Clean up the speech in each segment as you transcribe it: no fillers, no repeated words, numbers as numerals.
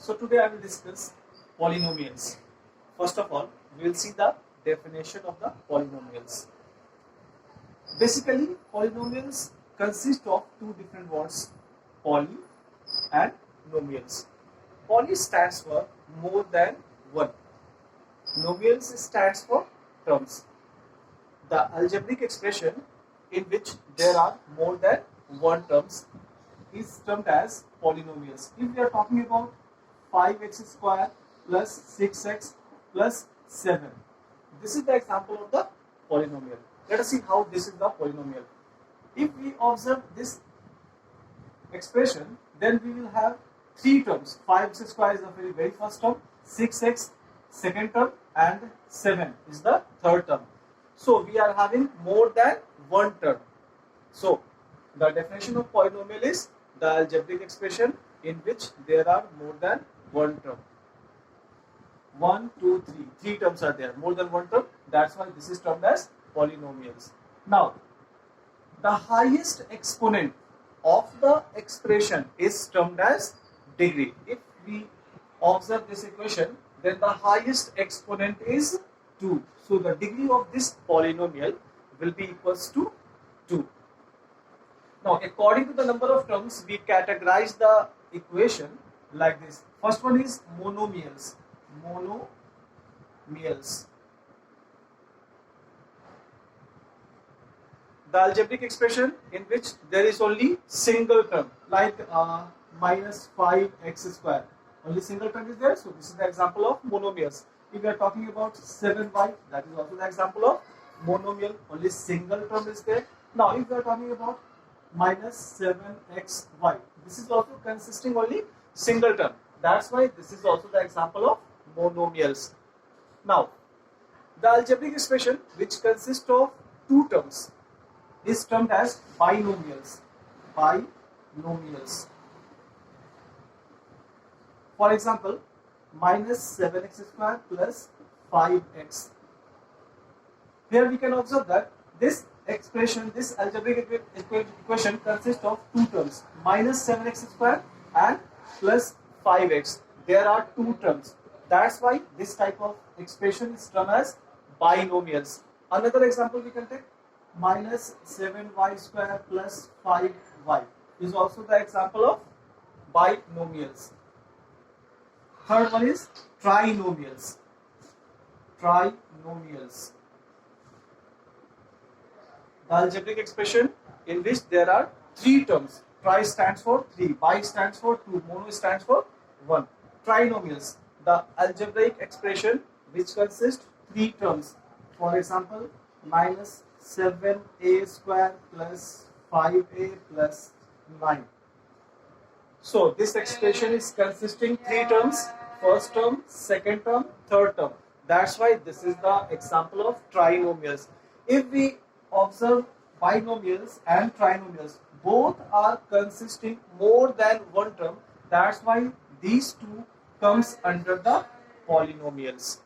So today I will discuss polynomials. First of all, we will see the definition of the polynomials. Basically, polynomials consist of two different words, poly and nomials. Poly stands for more than one. Nomials stands for terms. The algebraic expression in which there are more than one terms is termed as polynomials. If we are talking about 5x square plus 6x plus 7, this is the example of the polynomial. Let us see how this is the polynomial. If we observe this expression, then we will have three terms. 5x square is the very first term, 6x second term, and 7 is the third term. So we are having more than one term. So the definition of polynomial is the algebraic expression in which there are more than one term. 1, 2, 3. Three terms are there. More than one term. That's why this is termed as polynomials. Now, the highest exponent of the expression is termed as degree. If we observe this equation, then the highest exponent is 2. So the degree of this polynomial will be equals to 2. Now, according to the number of terms, we categorize the equation like this. First one is monomials. Monomials. The algebraic expression in which there is only single term, like minus 5x square. Only single term is there, so this is the example of monomials. If we are talking about 7y, that is also the example of monomial. Only single term is there. Now, if we are talking about minus 7xy, this is also consisting only single term. That's why this is also the example of monomials. Now, the algebraic expression which consists of two terms is termed as binomials. Binomials. For example, minus 7x square plus 5x. Here we can observe that this expression, this algebraic equation consists of two terms, minus 7x square and plus 5x. There are two terms. That's why this type of expression is termed as binomials. Another example we can take, minus 7y square plus 5y is also the example of binomials. Third one is trinomials. Trinomials. The algebraic expression in which there are three terms. Tri stands for 3, bi stands for 2, mono stands for 1. Trinomials. The algebraic expression which consists three terms. For example, minus 7a square plus 5a plus 9. So this expression is consisting three terms, first term, second term, third term. That's why this is the example of trinomials. If we observe binomials and trinomials, both are consisting more than one term. That's why these two comes under the polynomials.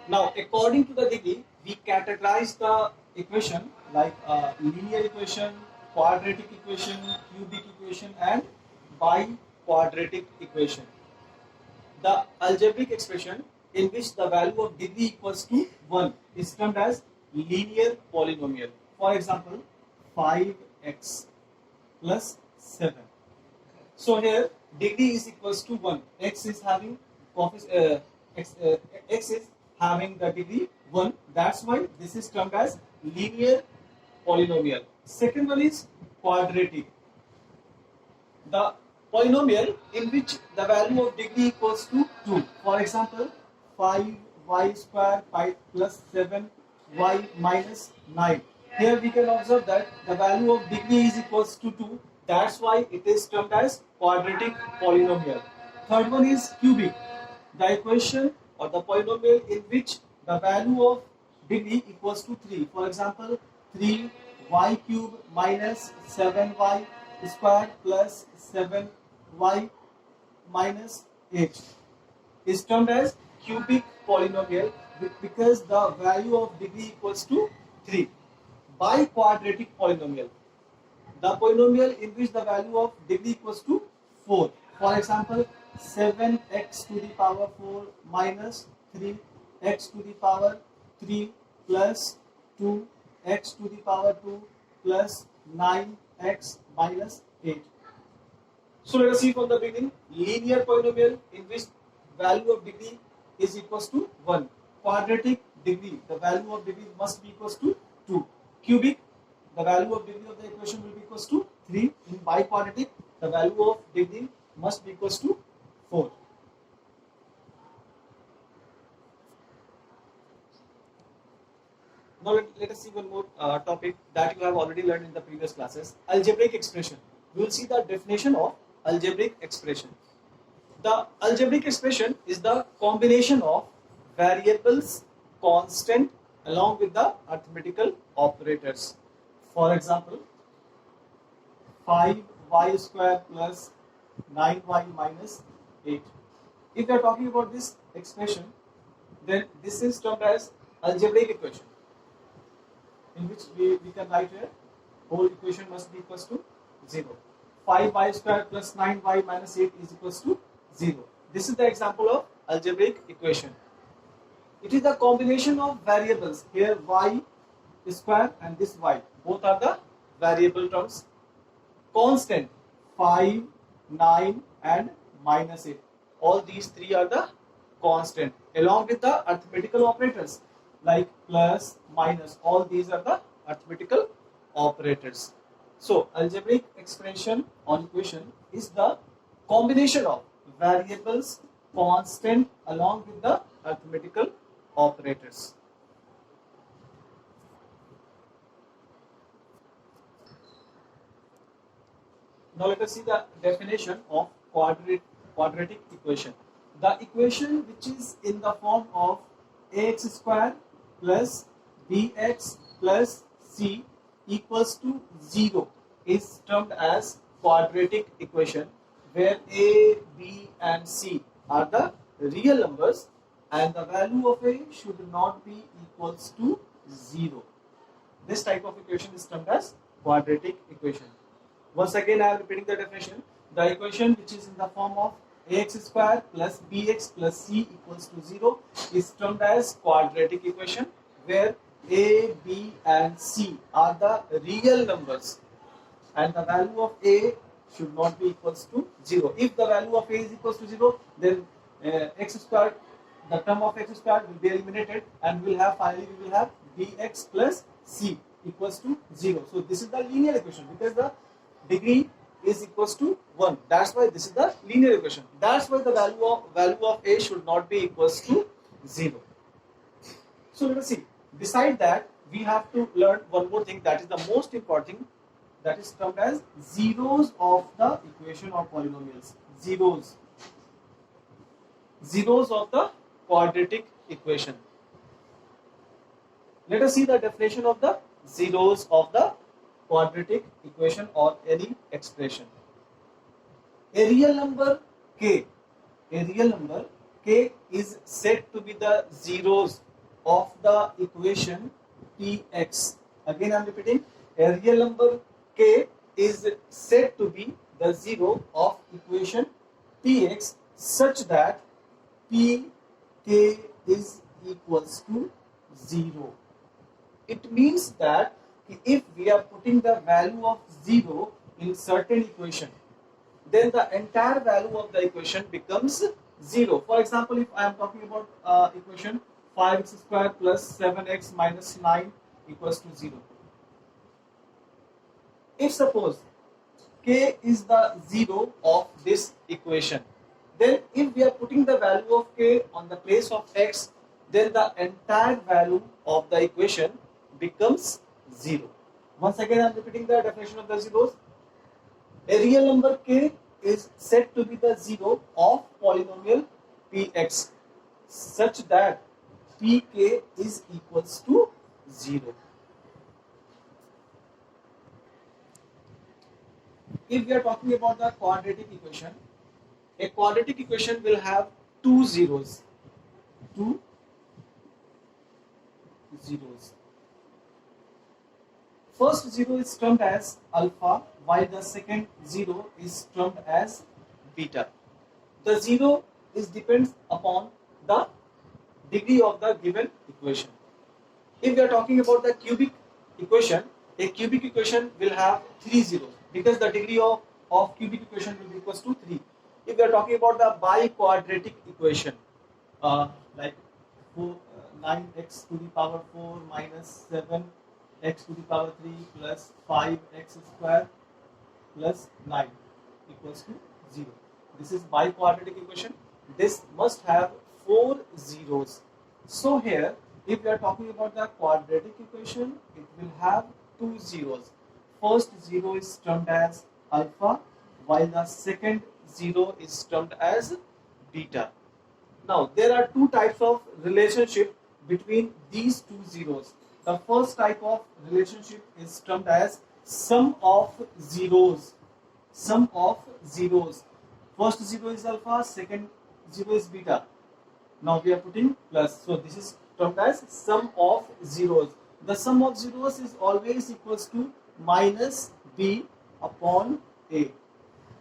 Now, according to the degree, we categorize the equation like linear equation, quadratic equation, cubic equation, and biquadratic equation. The algebraic expression in which the value of degree equals to 1 is termed as linear polynomial. For example, 5x plus 7. So here degree is equals to 1. X is having x is having the degree 1. That's why this is termed as linear polynomial. Second one is quadratic. The polynomial in which the value of degree equals to 2. For example, 5y square plus 7y minus 9. Here we can observe that the value of degree is equals to 2. That's why it is termed as quadratic polynomial. Third one is cubic. The equation or the polynomial in which the value of degree equals to 3. For example, 3y cube minus 7y square plus 7y minus 8 is termed as cubic polynomial because the value of degree equals to 3. Biquadratic polynomial. The polynomial in which the value of degree equals to 4. For example, 7x to the power 4 minus 3x to the power 3 plus 2x to the power 2 plus 9x minus 8. So let us see from the beginning. Linear polynomial in which value of degree is equals to 1. Quadratic degree, the value of degree must be equals to 2. Cubic, the value of degree of the equation will be equals to 3. In biquadratic, the value of degree must be equals to 4. Now let us see one more topic that you have already learned in the previous classes. Algebraic expression. We will see the definition of algebraic expression. The algebraic expression is the combination of variables, constant along with the arithmetical operators. For example, 5y square plus 9y minus 8. If we are talking about this expression, then this is termed as algebraic equation, in which we can write here whole equation must be equals to 0. 5y square plus 9y minus 8 is equals to 0. This is the example of algebraic equation. It is the combination of variables. Here y square and this y, both are the variable terms. Constant 5, 9 and minus 8. All these three are the constant along with the arithmetical operators like plus, minus. All these are the arithmetical operators. So algebraic expression on equation is the combination of variables, constant along with the arithmetical operators. Now let us see the definition of quadratic equation. The equation which is in the form of ax square plus bx plus c equals to 0 is termed as quadratic equation, where a, b and c are the real numbers and the value of a should not be equals to 0. This type of equation is termed as quadratic equation. Once again I am repeating the definition. The equation which is in the form of ax square plus bx plus c equals to 0 is termed as quadratic equation, where a, b and c are the real numbers and the value of a should not be equals to 0. If the value of a is equals to 0, then x square, the term of x square will be eliminated and we will have bx plus c equals to 0. So this is the linear equation because the degree is equals to 1. That's why this is the linear equation. That's why the value of a should not be equals to 0. So let us see. Beside that, we have to learn one more thing that is the most important thing, that is termed as zeros of the equation of polynomials. Zeros of the quadratic equation. Let us see the definition of the zeros of the quadratic equation or any expression. A real number k is said to be the zeros of the equation px. Again I am repeating, a real number k is said to be the zero of equation px such that pk is equals to 0. It means that if we are putting the value of 0 in certain equation, then the entire value of the equation becomes 0. For example, if I am talking about equation 5x square plus 7x minus 9 equals to 0. If suppose k is the 0 of this equation, then if we are putting the value of k on the place of x, then the entire value of the equation becomes 0. Once again I am repeating the definition of the zeros. A real number k is said to be the zero of polynomial px such that pk is equals to 0. If we are talking about the quadratic equation, a quadratic equation will have two zeros. first 0 is termed as alpha, while the second 0 is termed as beta. The 0 is depends upon the degree of the given equation. If we are talking about the cubic equation, a cubic equation will have 3 zeros because the degree of cubic equation will be equals to 3. If we are talking about the biquadratic equation, like 9x to the power 4 minus 7x to the power 3 plus 5x square plus 9 equals to 0. This is biquadratic equation. This must have 4 zeros. So here, if we are talking about the quadratic equation, it will have 2 zeros. First 0 is termed as alpha, while the second 0 is termed as beta. Now, there are two types of relationship between these two zeros. The first type of relationship is termed as sum of zeros. Sum of zeros. First 0 is alpha, second 0 is beta. Now we are putting plus. So this is termed as sum of zeros. The sum of zeros is always equals to minus b upon a.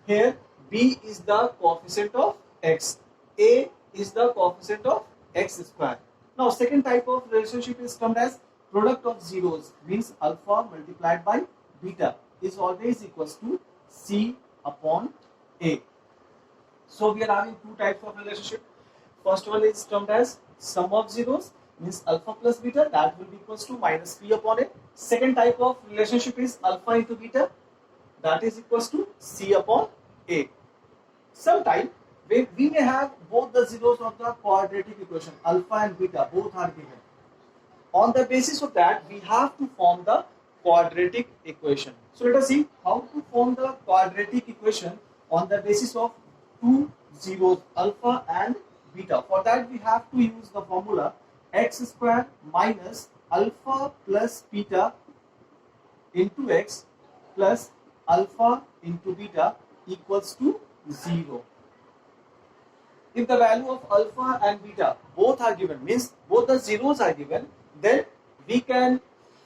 Here b is the coefficient of x. A is the coefficient of x square. Now second type of relationship is termed as product of zeros, means alpha multiplied by beta is always equals to c upon a. So we are having two types of relationship. First one is termed as sum of zeros, means alpha plus beta, that will be equals to minus p upon a. Second type of relationship is alpha into beta, that is equals to c upon a. Sometime we may have both the zeros of the quadratic equation, alpha and beta, both are given. On the basis of that, we have to form the quadratic equation. So let us see how to form the quadratic equation on the basis of two zeros, alpha and beta. For that, we have to use the formula x square minus alpha plus beta into x plus alpha into beta equals to 0. If the value of alpha and beta both are given, means both the zeros are given, then we can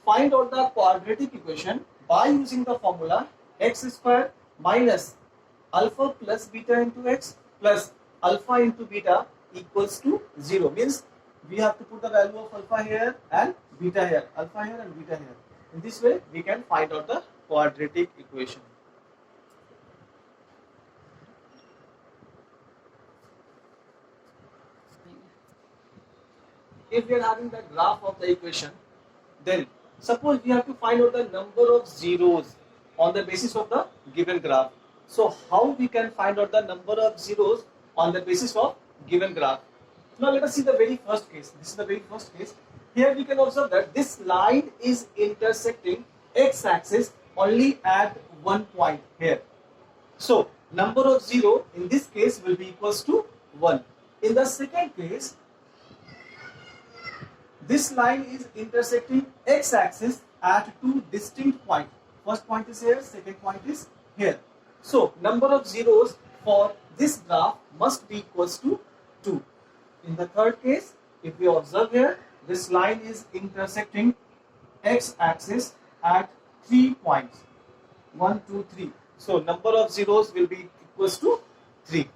find out the quadratic equation by using the formula x square minus alpha plus beta into x plus alpha into beta equals to 0. Means we have to put the value of alpha here and beta here, alpha here and beta here. In this way, we can find out the quadratic equation. If we are having the graph of the equation, then suppose we have to find out the number of zeros on the basis of the given graph. So how we can find out the number of zeros on the basis of given graph? Now let us see the very first case. This is the very first case. Here we can observe that this line is intersecting x-axis only at one point here. So number of 0 in this case will be equals to 1. In the second case, this line is intersecting x-axis at two distinct points. First point is here, second point is here. So number of zeros for this graph must be equals to 2. In the third case, if we observe here, this line is intersecting x-axis at 3 points. 1, 2, 3. So number of zeros will be equals to 3.